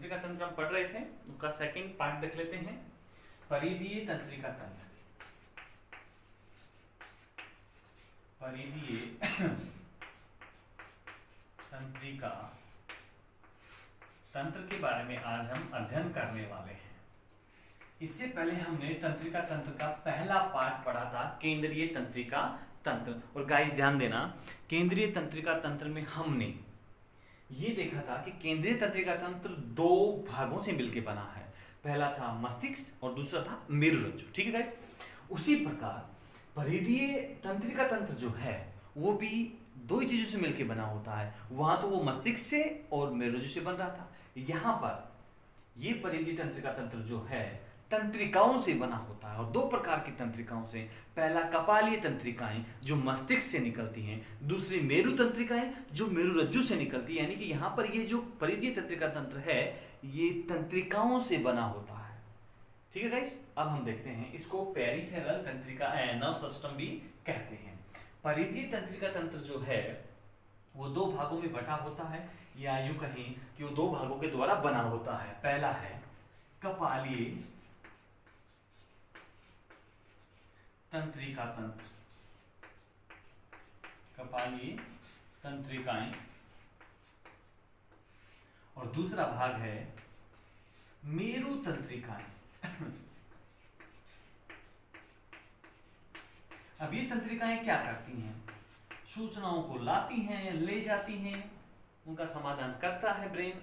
तंत्रिका तंत्र हम पढ़ रहे थे, उसका सेकंड पार्ट देख लेते हैं। परिधीय तंत्रिका तंत्र। परिधीय तंत्रिका तंत्र के बारे में आज हम अध्ययन करने वाले हैं। इससे पहले हमने तंत्रिका तंत्र का पहला पार्ट पढ़ा था, केंद्रीय तंत्रिका तंत्र। और गाइस ध्यान देना, केंद्रीय तंत्रिका तंत्र में हमने ये देखा था कि केंद्रीय तंत्रिका तंत्र दो भागों से मिलकर बना है। पहला था मस्तिष्क और दूसरा था मेरुरज्जु। ठीक है गाइस, उसी प्रकार परिधीय तंत्रिका तंत्र जो है वो भी दो ही चीजों से मिलकर बना होता है। वहां तो वो मस्तिष्क से और मेरुरज्जु से बन रहा था, यहाँ पर ये परिधीय तंत्रिका तंत्र जो है तंत्रिकाओं से बना होता है, और दो प्रकार की तंत्रिकाओं से। पहला कपालीय तंत्रिकाएं जो मस्तिष्क से निकलती हैं, दूसरी मेरु तंत्रिकाएं जो मेरुरज्जु से निकलती है। यानी कि यहाँ पर ये जो परिधीय तंत्रिका तंत्र है ये तंत्रिकाओं से बना होता है। ठीक है गाइस, अब हम देखते हैं इसको पेरिफेरल तंत्रिका नर्व सिस्टम भी कहते हैं। परिधीय तंत्रिका तंत्र जो है वो दो भागों में बटा होता है, या यूं कहें कि वो दो भागों के द्वारा बना होता है। पहला है कपालीय तंत्रिका तंत्र, कपालीय तंत्रिकाएं, और दूसरा भाग है मेरु तंत्रिकाएं। अब ये तंत्रिकाएं क्या करती हैं? सूचनाओं को लाती हैं, ले जाती हैं, उनका समाधान करता है ब्रेन।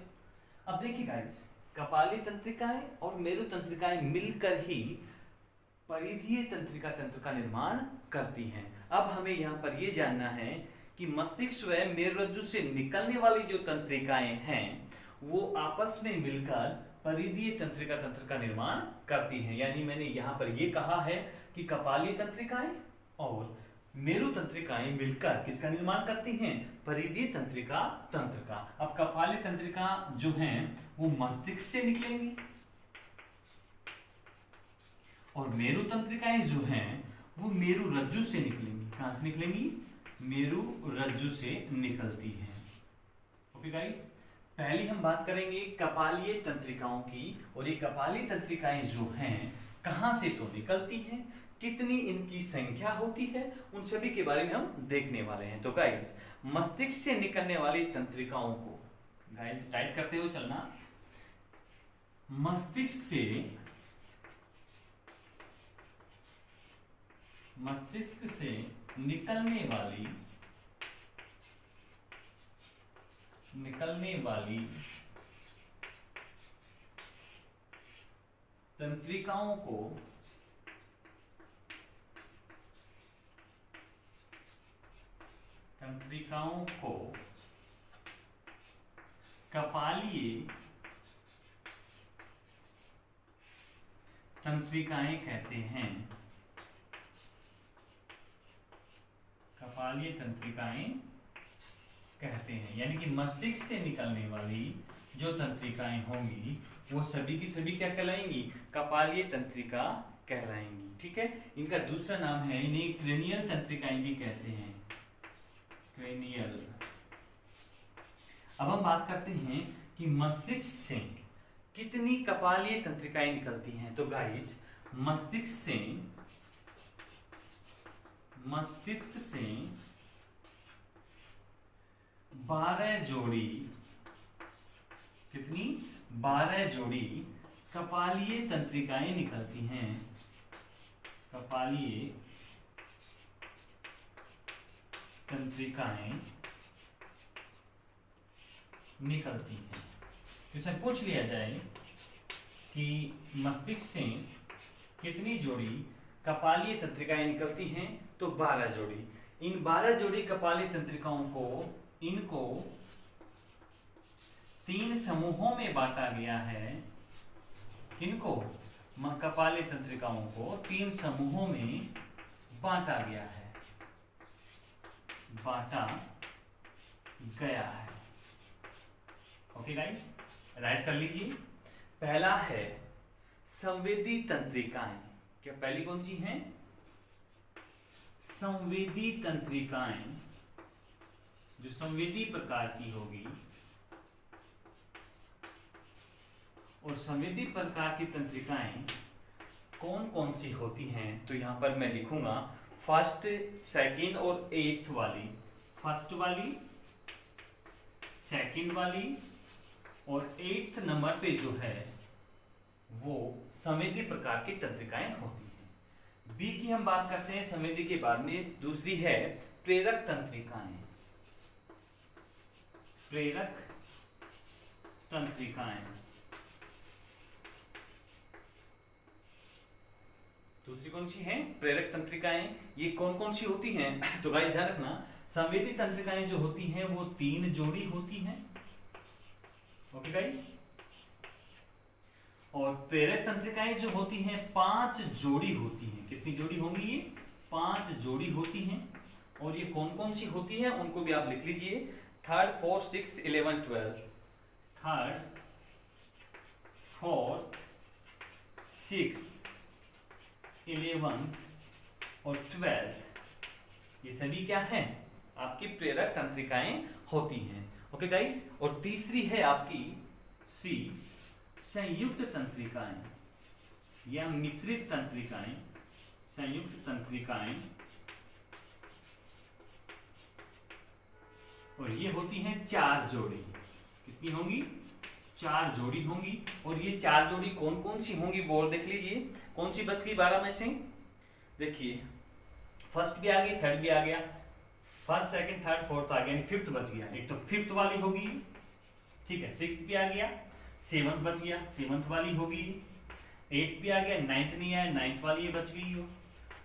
अब देखिए गाइस, कपालीय तंत्रिकाएं और मेरु तंत्रिकाएं मिलकर ही परिधीय तंत्रिका तंत्र का निर्माण करती हैं। अब हमें यहाँ पर यह जानना है कि मस्तिष्क व मेरुरज्जु से निकलने वाली जो तंत्रिकाएं हैं वो आपस में मिलकर परिधीय तंत्रिका तंत्र का निर्माण करती हैं। यानी मैंने यहाँ पर यह कहा है कि कपालीय तंत्रिकाएं और मेरु तंत्रिकाएं मिलकर किसका निर्माण करती हैं? परिधीय तंत्रिका तंत्र का। अब कपालीय तंत्रिका जो हैं वो मस्तिष्क से निकलेंगी, और मेरु तंत्रिकाएं जो हैं वो मेरुरज्जु से निकलेंगी। कहां से निकलेंगी? मेरुरज्जु से निकलती हैं। ओके गाइस, पहली हम बात करेंगे कपालीय तंत्रिकाओं की। और ये कपालीय तंत्रिकाएं जो हैं कहां से तो निकलती हैं, कितनी इनकी संख्या होती है, उन सभी के बारे में हम देखने वाले हैं। तो गाइस, मस्तिष्क से निकलने वाली तंत्रिकाओं को गाइस टाइप करते हुए चलना। मस्तिष्क से निकलने वाली तंत्रिकाओं को कपालीय तंत्रिकाएं कहते हैं। कपालीय तंत्रिकाएं कहते हैं, यानी कि मस्तिष्क से निकलने वाली जो तंत्रिकाएं होंगी वो सभी की सभी क्या कहलाएंगी? कपालीय तंत्रिका कहलाएंगी। ठीक है, इनका दूसरा नाम है, इन्हें क्रेनियल तंत्रिकाएं भी कहते हैं, क्रेनियल। अब हम बात करते हैं कि मस्तिष्क से कितनी कपालीय तंत्रिकाएं निकलती हैं। तो गाइस, मस्तिष्क से 12 जोड़ी, कितनी? 12 जोड़ी कपालीय तंत्रिकाएं निकलती हैं। कपालीय तंत्रिकाएं निकलती हैं। तो इसे पूछ लिया जाए कि मस्तिष्क से कितनी जोड़ी कपालीय तंत्रिकाएं निकलती हैं, तो 12 जोड़ी। इन 12 जोड़ी कपालीय तंत्रिकाओं को इनको 3 समूहों में बांटा गया है। किनको? कपालीय तंत्रिकाओं को 3 समूहों में बांटा गया है, बांटा गया है। ओके गाइस, राइट कर लीजिए। पहला है संवेदी तंत्रिकाएं। क्या पहली कौन सी हैं? संवेदी तंत्रिकाएं, जो संवेदी प्रकार की होगी। और संवेदी प्रकार की तंत्रिकाएं कौन कौन सी होती हैं, तो यहाँ पर मैं लिखूंगा फर्स्ट, सेकंड और एट्थ वाली। फर्स्ट वाली, सेकंड वाली और एट्थ नंबर पे जो है वो संवेदी प्रकार की तंत्रिकाएं होती हैं। बी की हम बात करते हैं संवेदी के बाद में। दूसरी है प्रेरक तंत्रिकाएं। प्रेरक तंत्रिकाएं, दूसरी कौन सी है? प्रेरक तंत्रिकाएं। ये कौन कौन सी होती हैं? तो गाइस ध्यान रखना, संवेदी तंत्रिकाएं जो होती हैं वो 3 जोड़ी होती हैं। Okay guys. और प्रेरक तंत्रिकाएं जो होती हैं 5 जोड़ी होती हैं। कितनी जोड़ी होंगी ये? 5 जोड़ी होती हैं। और ये कौन कौन सी होती हैं उनको भी आप लिख लीजिए। 3rd, 4th, 6th, 11th, 12th। 3rd, 4th, 6th, 11th और 12th, ये सभी क्या हैं? आपकी प्रेरक तंत्रिकाएं होती हैं। Okay guys. और तीसरी है आपकी सी, संयुक्त तंत्रिकाएं या मिश्रित तंत्रिकाएं। संयुक्त तंत्रिकाएं, और ये होती हैं 4 जोड़ी। कितनी होंगी? 4 जोड़ी होंगी। और ये 4 जोड़ी कौन कौन सी होंगी वो और देख लीजिए। कौन सी बच गई 12 में से? देखिए, फर्स्ट भी आ गई, थर्ड भी आ गया, फर्स्ट, सेकंड, थर्ड, फोर्थ आ गया, फिफ्थ बच गया। एक तो फिफ्थ वाली होगी, ठीक है। सिक्स्थ भी आ गया, सेवंथ बच गया, सेवंथ वाली होगी। एट्थ भी आ गया, नाइन्थ नहीं आया, नाइन्थ वाली ये बच गई हो।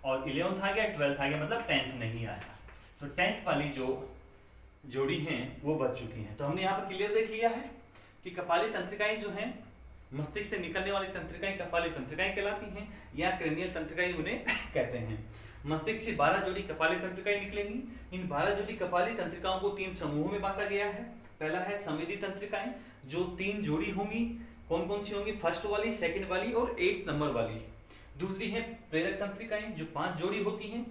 और 11th आ गया, 12th आ गया, मतलब 10th नहीं आया। तो 10th वाली जो जोड़ी हैं वो बच चुकी हैं। तो हमने यहाँ पर क्लियर देख लिया है कि कपाली तंत्रिकाएं जो हैं, मस्तिष्क से निकलने वाली तंत्रिकाएं कपाली तंत्रिकाएं कहलाती हैं, या क्रेनियल तंत्रिकाएं उन्हें कहते हैं। मस्तिष्क से 12 जोड़ी कपाली तंत्रिकाएं निकलेंगी। इन 12 जोड़ी कपाली तंत्रिकाओं को 3 समूहों में बांटा गया है। पहला है संवेदी तंत्रिकाएं जो 3 जोड़ी होंगी। कौन कौन सी होंगी? फर्स्ट वाली, सेकंड वाली और 8th नंबर वाली। दूसरी है प्रेरक तंत्रिकाएं जो 5 जोड़ी होती हैं,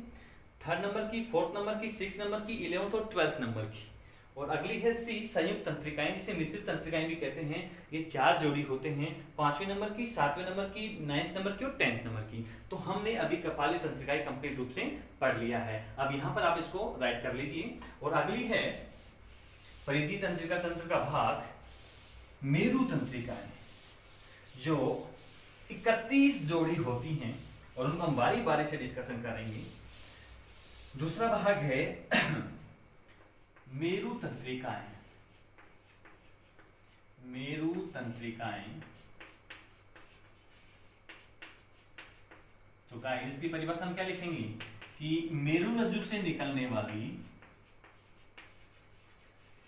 3rd नंबर की, 4th नंबर की, 6th नंबर की, 11th और 12th नंबर की। और अगली है सी, संयुक्त तंत्रिकाएं जिसे मिश्रित तंत्रिकाएं भी कहते हैं। ये 4 जोड़ी होते हैं, 5वें नंबर की, 7वें नंबर की, 9th नंबर की और 10th नंबर की। तो हमने अभी कपाली तंत्रिकाएं कंप्लीट रूप से पढ़ लिया है। अब यहाँ पर आप इसको राइट कर लीजिए। और अगली है परिधि तंत्रिका तंत्र का भाग मेरु तंत्रिकाएं जो 31 जोड़ी होती हैं, और उनको हम बारी बारी से डिस्कशन करेंगे। दूसरा भाग है मेरु तंत्रिकाएं। मेरु तंत्रिकाएं, तो गाइस इसकी परिभाषा हम क्या लिखेंगे कि मेरु रज्जु से निकलने वाली,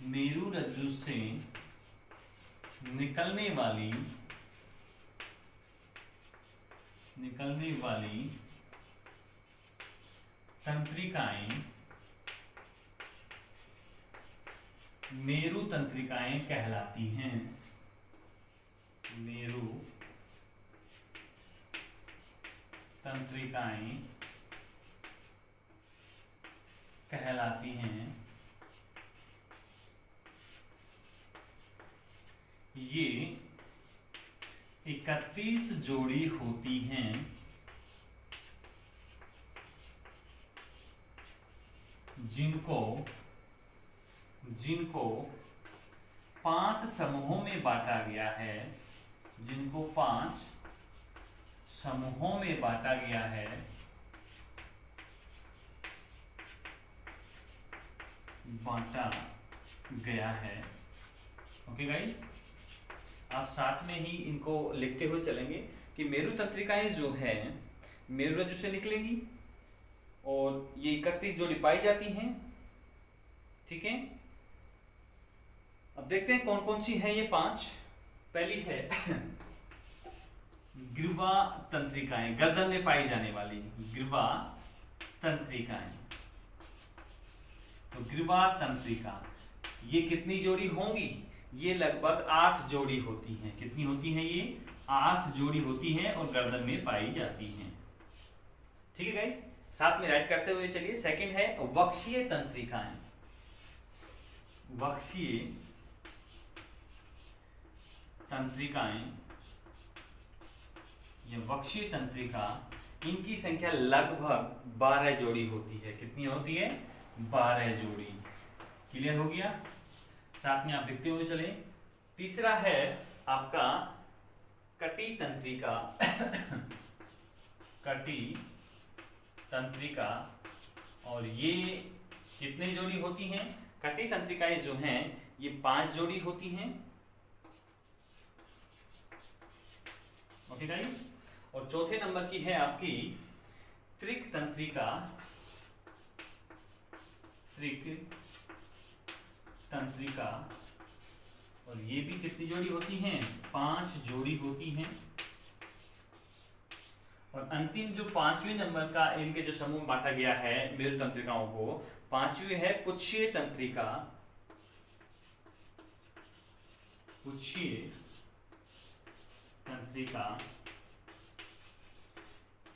मेरु रज्जु से निकलने वाली तंत्रिकाएं मेरु तंत्रिकाएं कहलाती हैं। मेरु तंत्रिकाएं कहलाती हैं। ये 31 जोड़ी होती हैं, जिनको 5 समूहों में बांटा गया है। जिनको 5 समूहों में बांटा गया है। ओके गाइस, आप साथ में ही इनको लिखते हुए चलेंगे कि मेरु तंत्रिकाएं जो है मेरु रज्जु से निकलेंगी और ये 31 जोड़ी पाई जाती हैं। ठीक है, अब देखते हैं कौन कौन सी हैं ये 5। पहली है ग्रीवा तंत्रिकाएं, गर्दन में पाई जाने वाली ग्रीवा तंत्रिकाएं। तो ग्रीवा तंत्रिका ये कितनी जोड़ी होंगी? ये लगभग 8 जोड़ी होती हैं। कितनी होती हैं ये? 8 जोड़ी होती हैं और गर्दन में पाई जाती हैं। ठीक है गाइस, साथ में राइट करते हुए चलिए। सेकंड है वक्षीय तंत्रिकाएं। वक्षीय तंत्रिकाएं ये वक्षीय तंत्रिका, इनकी संख्या लगभग 12 जोड़ी होती है। कितनी होती है? 12 जोड़ी। क्लियर हो गया? साथ में आप लिखते हुए चले। तीसरा है आपका कटी तंत्रिका। कटी तंत्रिका, और ये कितने जोड़ी होती हैं? कटी तंत्रिकाएं जो हैं ये 5 जोड़ी होती हैं। Okay guys. और चौथे नंबर की है आपकी त्रिक तंत्रिका। त्रिक तंत्रिका, और ये भी कितनी जोड़ी होती हैं? 5 जोड़ी होती हैं। और अंतिम जो 5वें नंबर का इनके जो समूह में बांटा गया है मेरु तंत्रिकाओं को, 5वीं है पुच्छीय तंत्रिका। पुच्छीय तंत्रिका,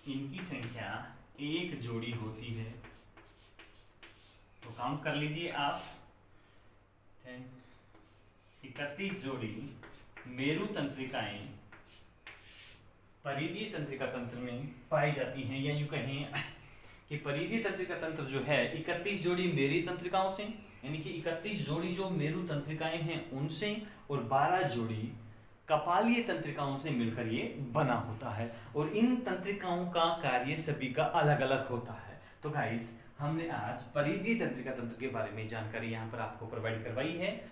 इनकी संख्या 1 जोड़ी होती है। तो काउंट कर लीजिए आप, 31 जोड़ी मेरु तंत्रिकाएं परिधीय तंत्रिका तंत्र में पाई जाती हैं। या यूं कहें कि परिधीय तंत्रिका तंत्र जो है 31 जोड़ी मेरी तंत्रिकाओं से, यानी कि 31 जोड़ी जो मेरु तंत्रिकाएं हैं उनसे, और 12 जोड़ी कपालीय तंत्रिकाओं से मिलकर ये बना होता है। और इन तंत्रिकाओं का कार्य सभी का अलग अलग होता है। तो गाइस, हमने आज परिधीय तंत्रिका तंत्र के बारे में जानकारी यहाँ पर आपको प्रोवाइड करवाई है।